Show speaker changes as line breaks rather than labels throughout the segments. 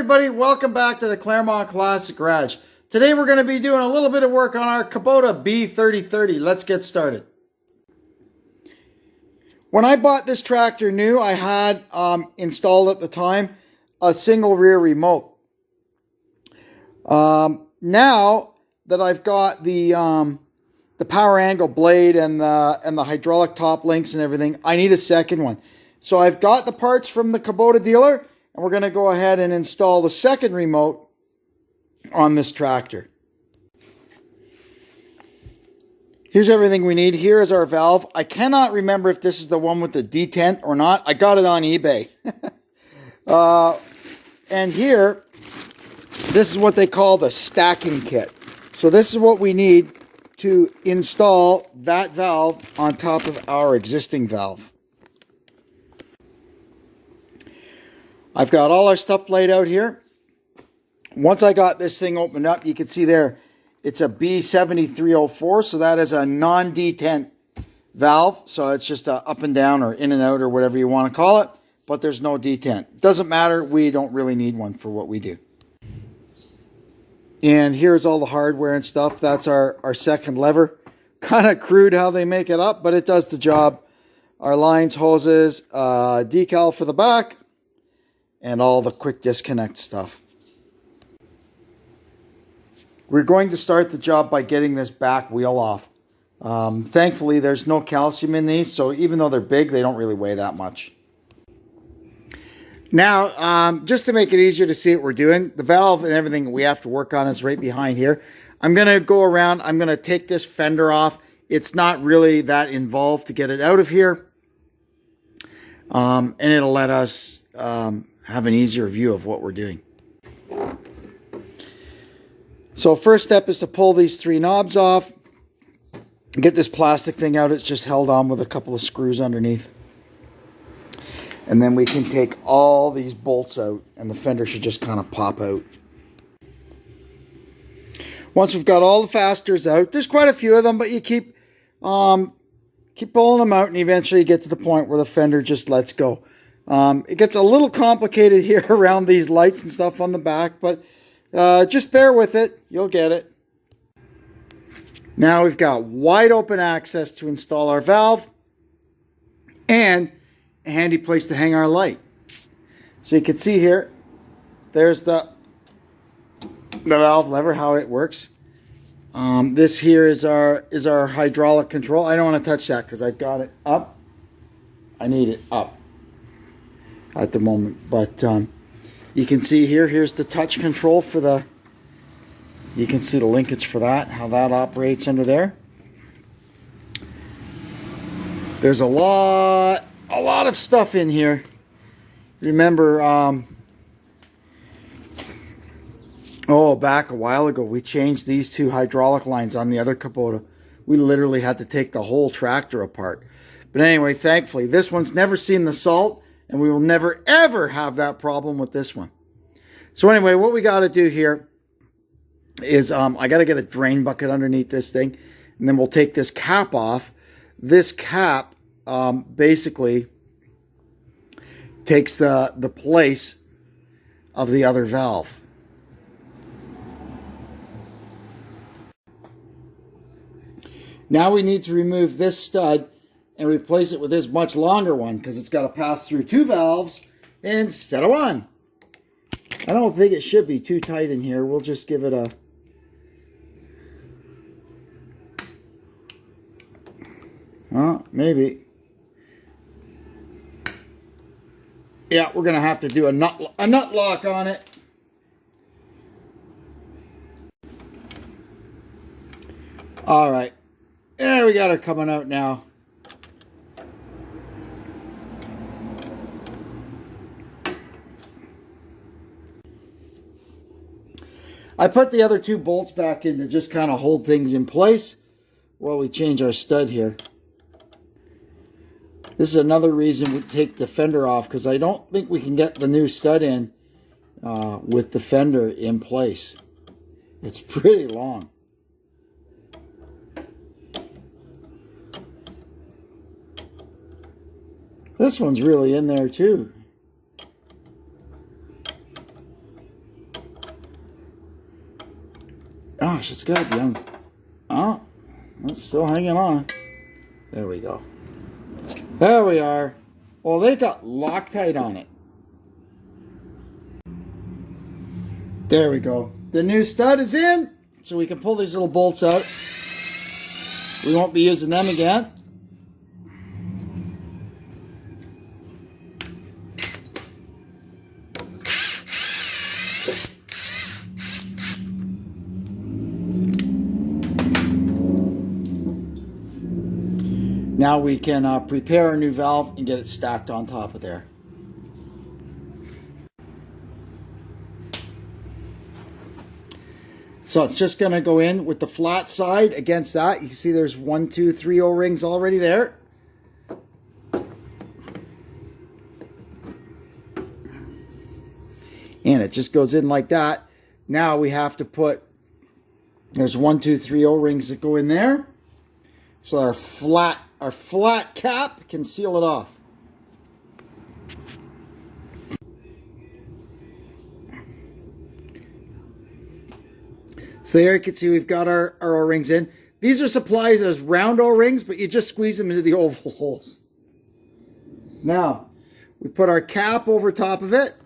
everybody, welcome back to the Claremont Classic Garage. Today we're going to be doing a little bit of work on our Kubota B3030. Let's get started. When I bought this tractor new, I had installed at the time a single rear remote. Now that I've got the power angle blade and the hydraulic top links and everything, I need a second one. So I've got the parts from the Kubota dealer, and we're going to go ahead and install the second remote on this tractor. Here's everything we need. Here is our valve. I cannot remember if this is the one with the detent or not. I got it on eBay. And here, this is what they call the stacking kit. So this is what we need to install that valve on top of our existing valve. I've got all our stuff laid out here. Once I got this thing opened up, you can see there, it's a B3030, so that is a non-detent valve. So it's just a up and down or in and out or whatever you want to call it, but there's no detent. Doesn't matter, we don't really need one for what we do. And here's all the hardware and stuff. That's our second lever. Kind of crude how they make it up, but it does the job. Our lines, hoses, decal for the back, and all the quick disconnect stuff. We're going to start the job by getting this back wheel off. Thankfully, there's no calcium in these, so even though they're big, they don't really weigh that much. Now, just to make it easier to see what we're doing, the valve and everything we have to work on is right behind here. I'm going to go around, I'm going to take this fender off. It's not really that involved to get it out of here. And it'll let us have an easier view of what we're doing. So first step is to pull these three knobs off. Get this plastic thing out. It's just held on with a couple of screws underneath. And then we can take all these bolts out, and the fender should just kind of pop out. Once we've got all the fasteners out, there's quite a few of them, but you keep pulling them out, and eventually you get to the point where the fender just lets go. It gets a little complicated here around these lights and stuff on the back, but just bear with it. You'll get it. Now we've got wide open access to install our valve and a handy place to hang our light. So you can see here, there's the valve lever, how it works. This here is our hydraulic control. I don't want to touch that because I've got it up. I need it up at the moment, but you can see here's the touch control for the, you can see the linkage for that, how that operates under there. There's a lot of stuff in here. Remember, back a while ago, we changed these two hydraulic lines on the other Kubota. We literally had to take the whole tractor apart. But anyway, thankfully, this one's never seen the salt, and we will never, ever have that problem with this one. So anyway, what we got to do here is I got to get a drain bucket underneath this thing, and then we'll take this cap off. This cap basically takes the place of the other valve. Now we need to remove this stud and replace it with this much longer one because it's got to pass through two valves instead of one. I don't think it should be too tight in here. We'll just give it a... maybe. Yeah, we're going to have to do a nut lock on it. All right. There, we got her coming out now. I put the other two bolts back in to just kind of hold things in place while we change our stud here. This is another reason we take the fender off, because I don't think we can get the new stud in with the fender in place. It's pretty long. This one's really in there too. Gosh, it's got to be on. Oh, it's still hanging on. There we go. There we are. Well, they got Loctite on it. There we go. The new stud is in, so we can pull these little bolts out. We won't be using them again. Now we can prepare a new valve and get it stacked on top of there. So it's just going to go in with the flat side against that. You can see there's 1, 2, 3 O-rings already there. And it just goes in like that. Now we have to put, there's 1, 2, 3 O-rings that go in there. So our flat cap can seal it off. So there you can see we've got our O-rings in. These are supplied as round O-rings, but you just squeeze them into the oval holes. Now, we put our cap over top of it.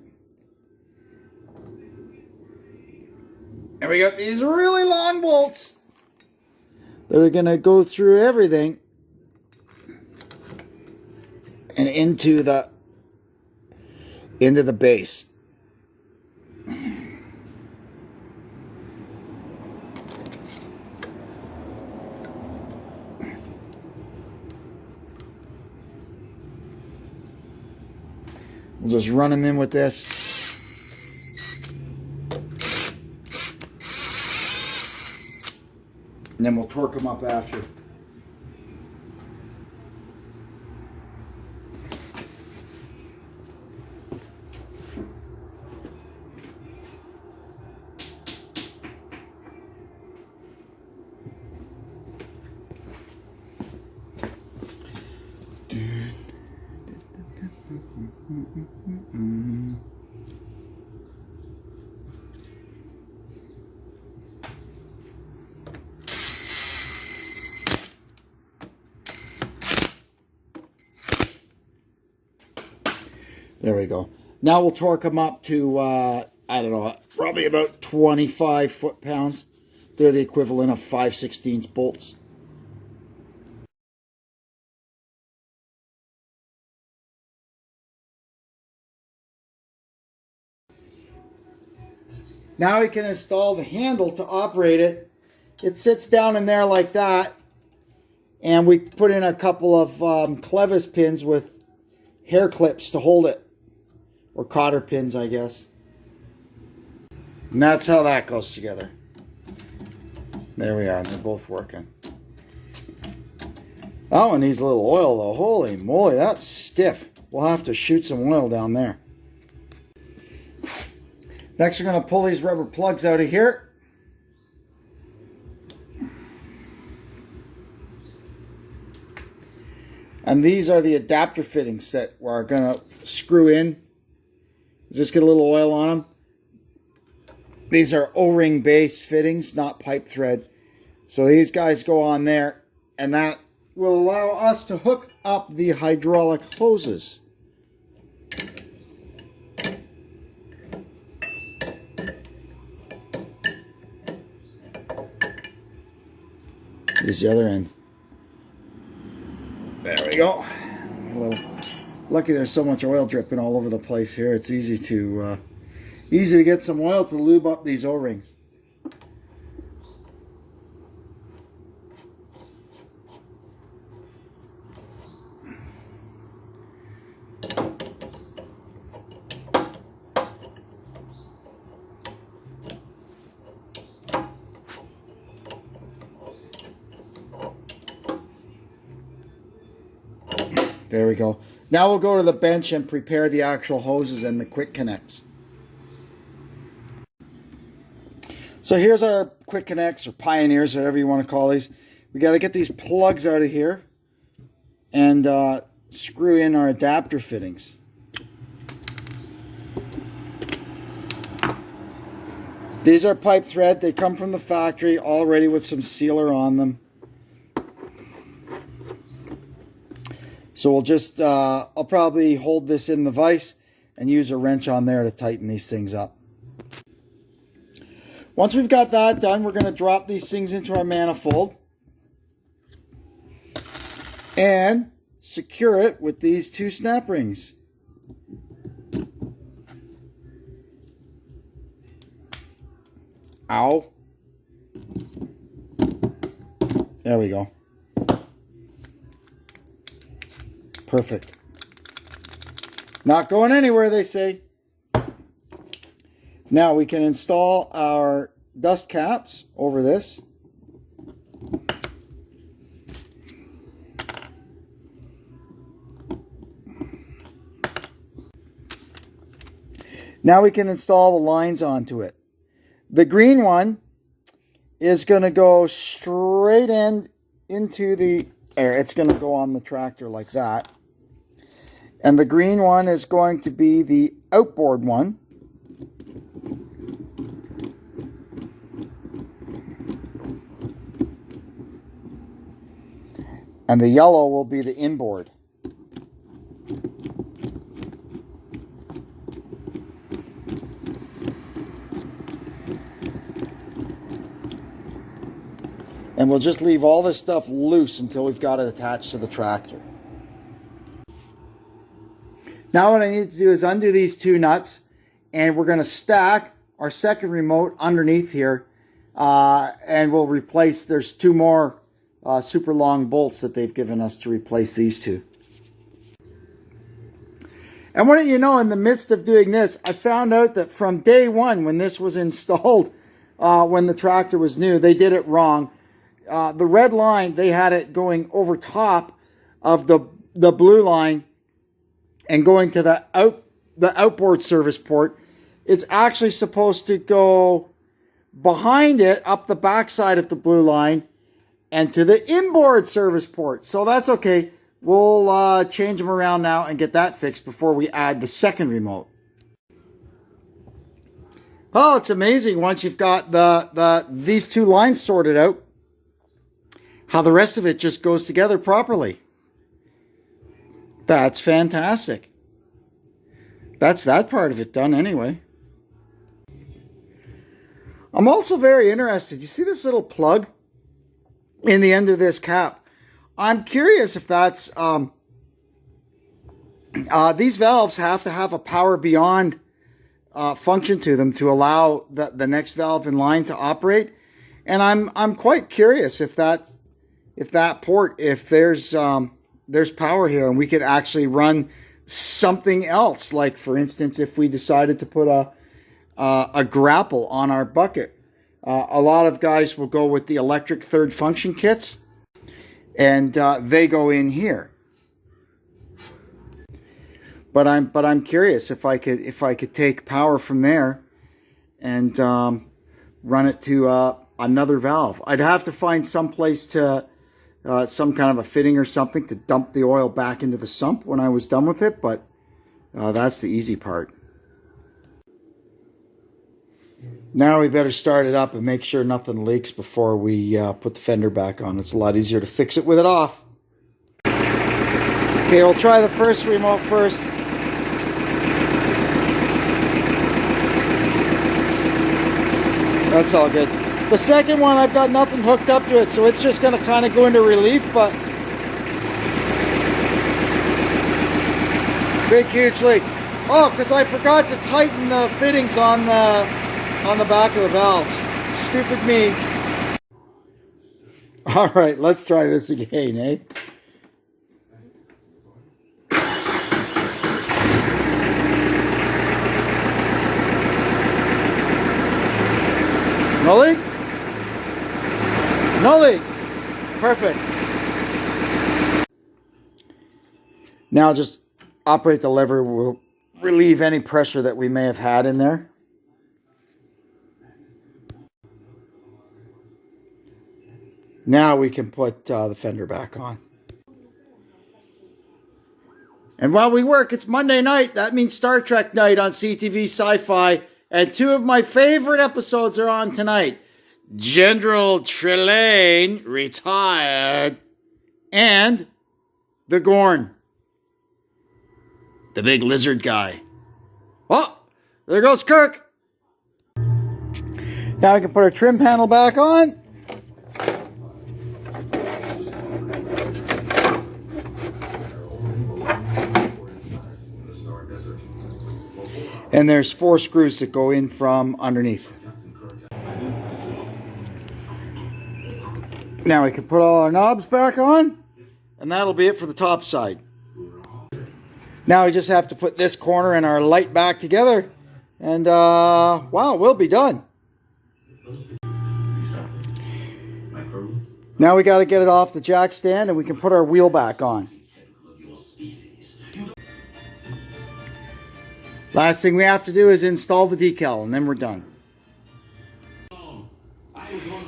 And we got these really long bolts that are going to go through everything and into the base. We'll just run them in with this. And then we'll torque them up after. There we go. Now we'll torque them up to, I don't know, probably about 25 foot-pounds. They're the equivalent of 5/16 bolts. Now we can install the handle to operate it. It sits down in there like that. And we put in a couple of clevis pins with hair clips to hold it. Or cotter pins, I guess. And that's how that goes together. There we are. They're both working. That one needs a little oil, though. Holy moly, that's stiff. We'll have to shoot some oil down there. Next, we're going to pull these rubber plugs out of here. And these are the adapter fittings that we're going to screw in. Just get a little oil on them. These are O-ring base fittings, not pipe thread. So these guys go on there, and that will allow us to hook up the hydraulic hoses. Here's the other end. There we go. Lucky there's so much oil dripping all over the place here. It's easy to get some oil to lube up these O-rings. There we go. Now we'll go to the bench and prepare the actual hoses and the quick connects. So here's our quick connects, or pioneers, whatever you want to call these. We got to get these plugs out of here and screw in our adapter fittings. These are pipe thread. They come from the factory already with some sealer on them. So we'll just, I'll probably hold this in the vise and use a wrench on there to tighten these things up. Once we've got that done, we're going to drop these things into our manifold and secure it with these 2 snap rings. Ow. There we go. Perfect. Not going anywhere, they say. Now we can install our dust caps over this. Now we can install the lines onto it. The green one is going to go straight into the air. It's going to go on the tractor like that. And the green one is going to be the outboard one. And the yellow will be the inboard. And we'll just leave all this stuff loose until we've got it attached to the tractor. Now what I need to do is undo these 2 nuts, and we're going to stack our second remote underneath here, and we'll replace, there's 2 more super long bolts that they've given us to replace these 2. And wouldn't you know, in the midst of doing this, I found out that from day one, when this was installed, when the tractor was new, they did it wrong. The red line, they had it going over top of the blue line and going to the outboard service port. It's actually supposed to go behind it, up the backside of the blue line, and to the inboard service port. So that's okay. We'll change them around now and get that fixed before we add the second remote. Oh, it's amazing once you've got these 2 lines sorted out, how the rest of it just goes together properly. That's fantastic. That's that part of it done anyway. I'm also very interested. You see this little plug in the end of this cap? I'm curious if that's... these valves have to have a power beyond function to them to allow the next valve in line to operate. And I'm quite curious if there's power here and we could actually run something else. Like, for instance, if we decided to put a grapple on our bucket. A lot of guys will go with the electric third function kits, and they go in here. But I'm curious if I could take power from there and run it to another valve. I'd have to find some place to some kind of a fitting or something to dump the oil back into the sump when I was done with it, but that's the easy part. Now we better start it up and make sure nothing leaks before we put the fender back on. It's a lot easier to fix it with it off. Okay, we'll try the first remote first. That's all good. The second one, I've got nothing hooked up to it, so it's just going to kind of go into relief, but big, huge leak. Oh, because I forgot to tighten the fittings on the back of the valves. Stupid me. All right, let's try this again, eh? No leak? No leak. Perfect. Now just operate the lever. We'll relieve any pressure that we may have had in there. Now we can put the fender back on. And while we work, it's Monday night. That means Star Trek night on CTV Sci-Fi. And two of my favorite episodes are on tonight. General Trelane, retired, and the Gorn, the big lizard guy. Oh, there goes Kirk. Now we can put our trim panel back on. And there's 4 screws that go in from underneath. Now we can put all our knobs back on, and that'll be it for the top side. Now we just have to put this corner and our light back together, and wow, we'll be done. Now we got to get it off the jack stand, and we can put our wheel back on. Last thing we have to do is install the decal, and then we're done.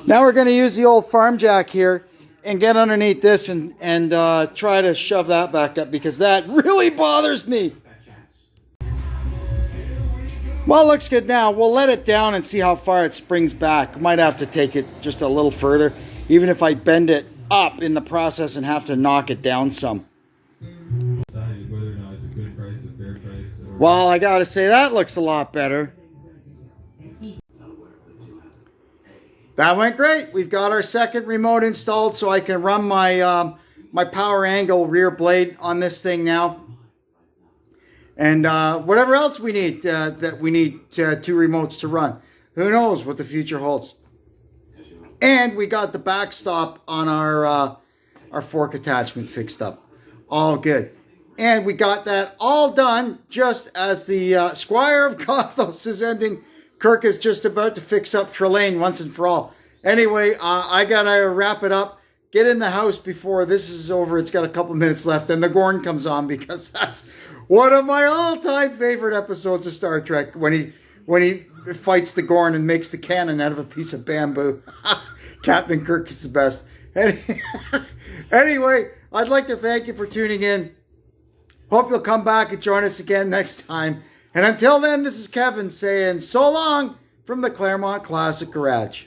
Now we're going to use the old farm jack here and get underneath this and try to shove that back up, because that really bothers me. Well, it looks good now. We'll let it down and see how far it springs back. Might have to take it just a little further, even if I bend it up in the process and have to knock it down some. Well, I gotta say, that looks a lot better. That went great. We've got our second remote installed, so I can run my my power angle rear blade on this thing now. And whatever else we need, that we need 2 remotes to run. Who knows what the future holds. And we got the backstop on our fork attachment fixed up. All good. And we got that all done just as the Squire of Gothos is ending. Kirk is just about to fix up Trelane once and for all. Anyway, I got to wrap it up. Get in the house before this is over. It's got a couple minutes left, and the Gorn comes on, because that's one of my all-time favorite episodes of Star Trek, when he fights the Gorn and makes the cannon out of a piece of bamboo. Captain Kirk is the best. Anyway, I'd like to thank you for tuning in. Hope you'll come back and join us again next time. And until then, this is Kevin saying so long from the Claremont Classic Garage.